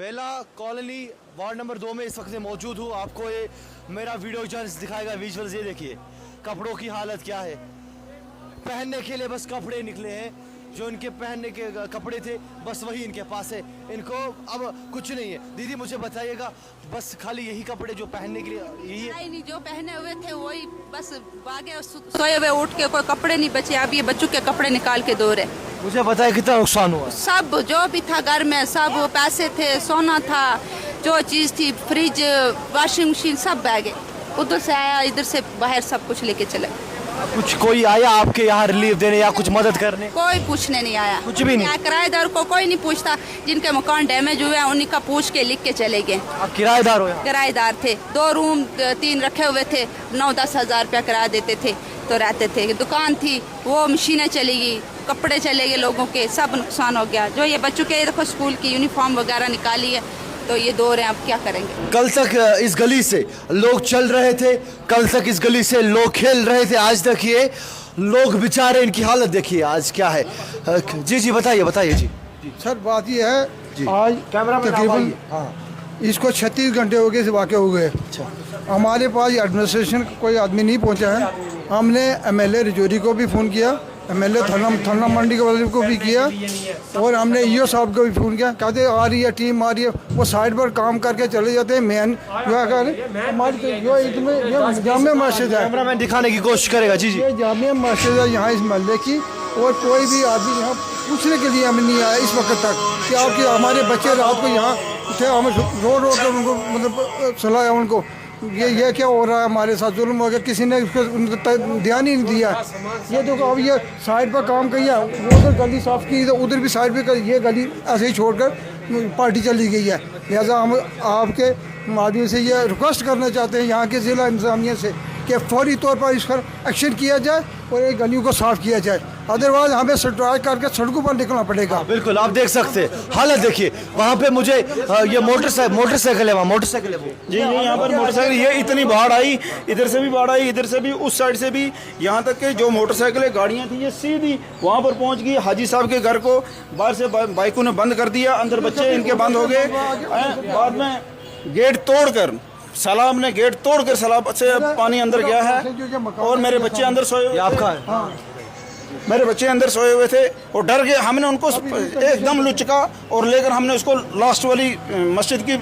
बेला colony ward number 2 में इस वक्त मौजूद हूँ। आपको ये मेरा वीडियो जर्नलिस्ट दिखाएगा विजुअल्स। ये देखिए कपड़ों की हालत क्या है। पहनने के लिए बस कपड़े निकले हैं, जो इनके पहनने के कपड़े थे बस वही इनके पास है। इनको अब कुछ नहीं है। दीदी मुझे बताइएगा, बस खाली यही कपड़े जो पहनने के लिए यही है? नहीं, जो पहने हुए थे वही बस भागे, सोए हुए उठ के कोई कपड़े नहीं बचे। अब ये बच्चों के कपड़े निकाल के दो रहे। मुझे बताइए कितना नुकसान हुआ? सब जो भी था घर में, सब पैसे थे, सोना था, जो चीज थी, फ्रिज, वॉशिंग मशीन, सब बह गए। उधर से आया, इधर से बाहर, सब कुछ लेके चले। कुछ कोई आया आपके यहाँ रिलीफ देने या कुछ मदद करने? कोई पूछने नहीं आया, कुछ भी नहीं। किराएदार को कोई नहीं पूछता। जिनके मकान डैमेज हुए हैं उन्हीं का पूछ के लिख के चले गए। आप किराएदार हो यहाँ? किराएदार थे, 2 रूम 3 रखे हुए थे, 9-10 हज़ार रुपया किराया देते थे तो रहते थे। दुकान थी, वो मशीनें चली गई, कपड़े चले गए लोगों के, सब नुकसान हो गया। जो ये बच्चों के देखो स्कूल की यूनिफॉर्म वगैरह निकाली है तो ये दो रहे हैं, अब क्या करेंगे। कल तक इस गली से लोग चल रहे थे, कल तक इस गली से लोग खेल रहे थे, आज तक ये लोग बेचारे, इनकी हालत देखिए आज क्या है। जी जी बताइए बताइए जी। सर बात ये है, आज तकरीबन इसको 36 घंटे हो गए इस वाक़े हो गए। हमारे पास एडमिनिस्ट्रेशन का कोई आदमी नहीं पहुंचा है। हमने एमएलए रजौरी को भी फ़ोन किया, एमएलए थाना मंडी के वाले को भी किया, और हमने ईओ साहब को भी फ़ोन किया। कहते आ रही है टीम, आ रही है। वो साइड पर काम करके चले जाते हैं। मेन जो है हमारी जो इसमें जामिया मस्जिद है, कैमरामैन दिखाने की कोशिश करेगा। जी जी, ये जामिया मस्जिद है यहाँ इस महल्ले की, और कोई भी आदमी यहाँ पूछने के लिए हमें नहीं आया इस वक्त तक कि आपके हमारे बच्चे रात को यहाँ थे। हमें रोड रोड कर उनको मतलब सुलाया उनको, ये क्या हो रहा है हमारे साथ, जुल्म हो गया। किसी ने उसको ध्यान ही नहीं दिया। ये देखो अब ये साइड पर काम किया, वो उधर गली साफ़ की, तो उधर भी साइड पे ये गली ऐसे ही छोड़कर पार्टी चली गई है। लिहाजा हम आपके माध्यम से ये रिक्वेस्ट करना चाहते हैं यहाँ के ज़िला इंतज़ामिया से कि फौरी तौर पर इस पर एक्शन किया जाए और ये गलियों को साफ़ किया जाए। अदरवाइज हमें स्ट्राइक करके सड़कों पर निकलना पड़ेगा। बिल्कुल, आप देख सकते हैं हालत देखिए। वहाँ पे मुझे ये मोटरसाइकिल है, वहाँ मोटरसाइकिल है जी नहीं, यहाँ पर मोटरसाइकिल, ये इतनी बाढ़ आई, इधर से भी बाढ़ आई, इधर से भी, उस साइड से भी, यहाँ तक कि जो मोटरसाइकिलें गाड़ियाँ थी ये सीधी वहाँ पर पहुँच गई। हाजी साहब के घर को बाहर से बाइकों ने बंद कर दिया, अंदर बच्चे इनके बंद हो गए। बाद में गेट तोड़कर, सैलाब ने गेट तोड़कर सैलाब से पानी अंदर गया है, और मेरे बच्चे अंदर सोए। आपका मेरे बच्चे अंदर सोए हुए थे और डर गए। हमने उनको एकदम लुचका और लेकर हमने उसको लास्ट वाली मस्जिद की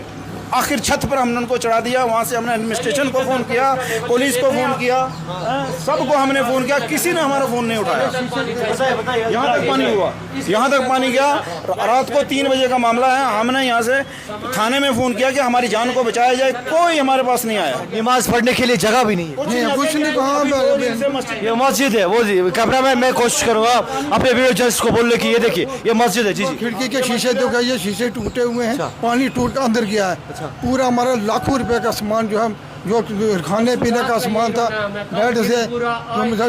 आखिर छत पर हमने उनको चढ़ा दिया। वहाँ से हमने एडमिनिस्ट्रेशन को फ़ोन किया, पुलिस को फ़ोन किया, सबको हमने फ़ोन किया, किसी ने हमारा फ़ोन नहीं उठाया। यहाँ तक पानी हुआ, यहाँ तक पानी गया। रात को 3 बजे का मामला है। हमने यहाँ से थाने में फ़ोन किया कि हमारी जान को बचाया जाए, कोई हमारे पास नहीं आया। नमाज पढ़ने के लिए जगह भी नहीं है, कुछ नहीं कहा। ये मस्जिद है वो जी। कैमरामैन मैं कोशिश करूँगा अपने वीडियो जर्नलिस्ट को बोलने की, ये देखिए ये मस्जिद है। जी जी, खिड़की के शीशे जो ये शीशे टूटे हुए हैं, पानी टूट कर अंदर गया है। पूरा हमारा लाखों रुपए का सामान जो खाने पीने का सामान था, बेड से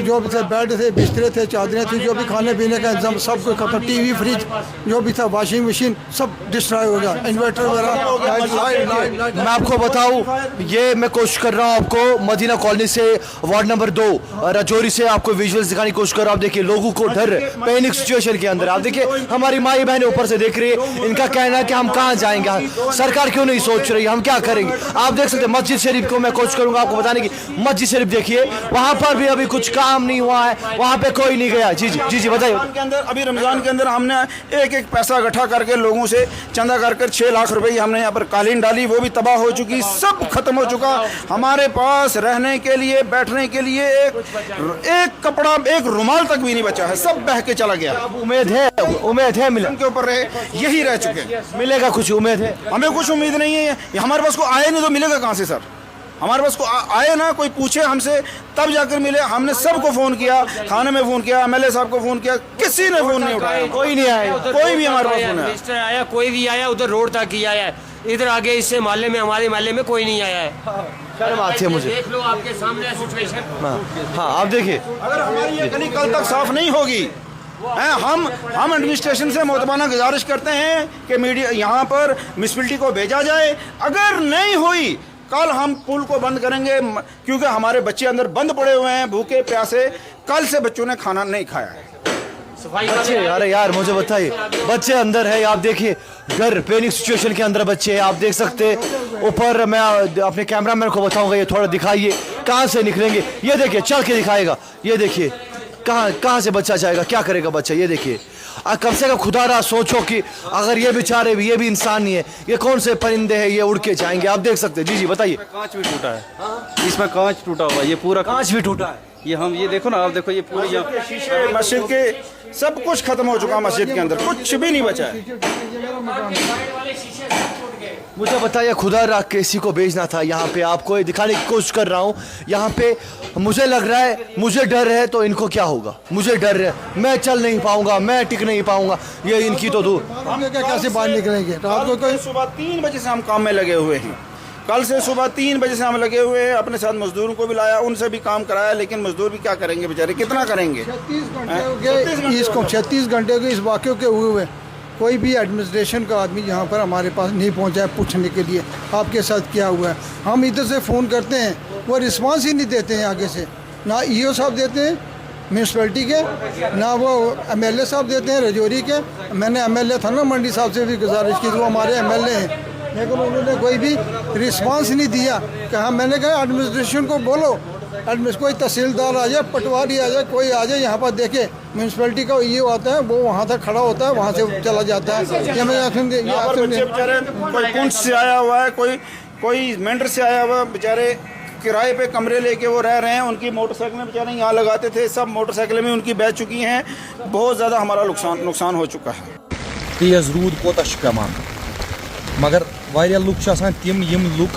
जो भी थे, बेड थे, बिस्तरे थे, चादरें थी, जो भी खाने पीने का इंतजाम सब कुछ खत्म। टीवी, फ्रिज जो भी था, वॉशिंग मशीन, सब डिस्ट्रॉय हो गया। इन्वर्टर वगैरह। मैं आपको बताऊं, ये मैं कोशिश कर रहा हूं आपको मदीना कॉलोनी से वार्ड नंबर 2 रजौरी से आपको विजुअल्स दिखाने की कोशिश कर रहा हूं। आप देखिए लोगों को डर, पैनिक सिचुएशन के अंदर। आप देखिए हमारी माई बहनें ऊपर से देख रही है, इनका कहना है कि हम कहाँ जाएंगे, सरकार क्यों नहीं सोच रही, हम क्या करेंगे। आप देख सकते हैं मस्जिद शरीफ को मैं कोशिश करूंगा आपको बताने की। मस्जिद शरीफ देखिए, वहां पर भी अभी कुछ काम नहीं हुआ है, वहां पे कोई नहीं गया। जी जी जी जी बताइए। के अंदर अभी रमजान के अंदर हमने एक पैसा इकट्ठा करके लोगों से चंदा कर 6 लाख रुपए हमने यहाँ पर कालीन डाली, वो भी तबाह हो चुकी, सब खत्म हो चुका। हमारे पास रहने के लिए, बैठने के लिए एक कपड़ा, एक रुमाल तक भी नहीं बचा है, सब बह के चला गया। उम्मीद है मिले के ऊपर रहे, यही रह चुके। मिलेगा कुछ, उम्मीद है? हमें कुछ उम्मीद नहीं है। हमारे पास को आए नहीं तो मिलेगा कहाँ से सर? हमारे पास को आए ना, कोई पूछे हमसे तब जाकर मिले। हमने सबको फ़ोन किया, थाने में फ़ोन किया, एमएलए साहब को फ़ोन किया, किसी ने फ़ोन नहीं उठाया, कोई नहीं आया, कोई भी हमारे पास नहीं आया। कोई भी आया उधर रोड तक ही आया है, इधर आगे इससे मोहल्ले में, हमारे मोहल्ले में कोई नहीं आया है। शर्म आती है मुझे। देख लो आपके सामने सिचुएशन। हाँ आप देखिए, अगर हमारी ये गली कल तक साफ नहीं होगी, हम एडमिनिस्ट्रेशन से मोतबाना गुजारिश करते हैं कि मीडिया यहाँ पर म्यूनिसिपैलिटी को भेजा जाए। अगर नहीं हुई, कल हम पुल को बंद करेंगे, क्योंकि हमारे बच्चे अंदर बंद पड़े हुए हैं भूखे प्यासे। कल से बच्चों ने खाना नहीं खाया है। सफाई बच्चे, अरे यार मुझे बताइए, बच्चे अंदर है, आप देखिए घर पैनिक सिचुएशन के अंदर बच्चे हैं, आप देख सकते हैं। ऊपर मैं अपने कैमरामैन को बताऊंगा, ये थोड़ा दिखाइए कहाँ से निकलेंगे। ये देखिए चल के दिखाएगा, ये देखिए कहाँ से बच्चा जाएगा, क्या करेगा बच्चा, ये देखिए। कम से कम खुदा रहा सोचो कि अगर ये बेचारे भी, ये भी इंसान ही है, ये कौन से परिंदे हैं, ये उड़ के जाएंगे। आप देख सकते हैं। जी जी बताइए। कांच भी टूटा है, इसमें कांच टूटा हुआ है, ये पूरा कांच भी टूटा है। ये देखो ना, आप देखो ये पूरी शीशे मस्जिद के सब कुछ खत्म हो चुका, मस्जिद के अंदर कुछ भी नहीं बचा है। मुझे बताइए, खुदा रहा किसी को भेजना था यहाँ पे, आपको ये दिखाने की कोशिश कर रहा हूँ। यहाँ पे मुझे लग रहा है, मुझे डर है तो इनको क्या होगा, मुझे डर है, मैं चल नहीं पाऊंगा, मैं टिक नहीं पाऊंगा, ये इनकी तो दूर। हम कैसे बाहर निकलेंगे रात को? कोई सुबह 3 बजे से हम काम में लगे हुए हैं। कल से सुबह 3 बजे से हम लगे हुए हैं। अपने साथ मजदूरों को भी लाया, उनसे भी काम कराया, लेकिन मजदूर भी क्या करेंगे बेचारे, कितना करेंगे। 36 घंटे के इस वाक़े के हुए कोई भी एडमिनिस्ट्रेशन का आदमी यहाँ पर हमारे पास नहीं पहुँचा है पूछने के लिए आपके साथ क्या हुआ है। हम इधर से फ़ोन करते हैं, वो रिस्पांस ही नहीं देते हैं आगे से, ना ईओ साहब देते हैं म्यूनसिपैलिटी के, ना वो एमएलए साहब देते हैं रजौरी के। मैंने एमएलए थाना मंडी साहब से भी गुजारिश की, वो हमारे एमएलए हैं, लेकिन उन्होंने कोई भी रिस्पांस नहीं दिया। कहा मैंने कहा एडमिनिस्ट्रेशन को बोलो, कोई तहसीलदार आ जाए, पटवारी आ जाए, कोई आ जाए यहाँ पर देखे। म्यूनसिपैलिटी का ये आता है, वो वहाँ तक खड़ा होता है, वहाँ से चला जाता है। बच्चे बेचारे कोई पुंछ से आया हुआ है, कोई मेंढर से आया हुआ, बेचारे किराए पे कमरे लेके वो रह रहे हैं। उनकी मोटरसाइकिलें बेचारे यहाँ लगाते थे, सब मोटरसाइकिलें में उनकी बह चुकी हैं। बहुत ज़्यादा हमारा नुकसान हो चुका है। तेज रूद कोता पेमान, मगर वारिया लुक तिम यम लुक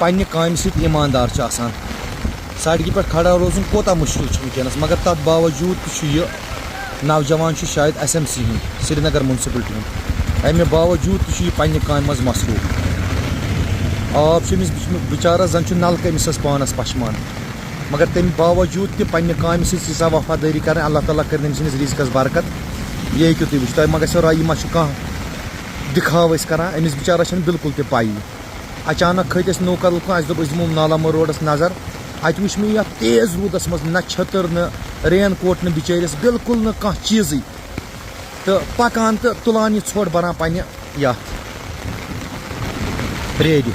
पन्ने काम सत ईमानदार आसान। सड़क पे खड़ा रोजन कोता मुश्किल वनकस, मगर तथ बावजूद यह नौजवान शायद SMC हूँ श्रीनगर म्यूनसिपलिटी हूँ, अमे बावजूद यह पन्ने काम मज मसरूफ। आब बिचारस जन नलक अमिस पानस पशमान, मगर तम बावजूद ति पन्ने काम सा वफादारी कर। अल्लाह ताला कर रिजकस बरकत। ये हेकु तुम तुम मा गो यह मा दिखाव करान, अमिस बिचारस बिल्कुल ति पाई। अचानक खत नौकर लुकन, दोप दिमो नालामो रोडस नजर, अत वुच मे तेज रूदस मज न छतर न रेन कोट न बिचारिस बिल्कुल न कह चीज, तो पकान तो तुलान यह ोट बनान पन्ने ये रेडी।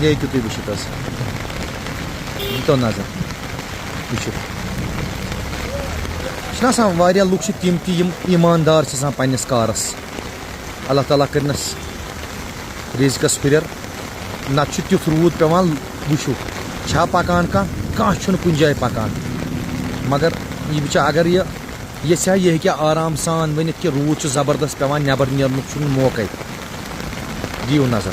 ये हेकु तुम वुचित तो नजर वुचित वारिया लुक तिम ति ईमानदार पन्निस कारस। अल्लाह ताला करनस रिजकस फिर, न तुथ रूद पेवान वुचु छा पकान कह कुन जाए पकान, मगर यह बिचा अगर यह हेक्या आराम सान वनित कि रूद जबरदस्त पेवान, नबर नेरनुक मौके। दियो नजर।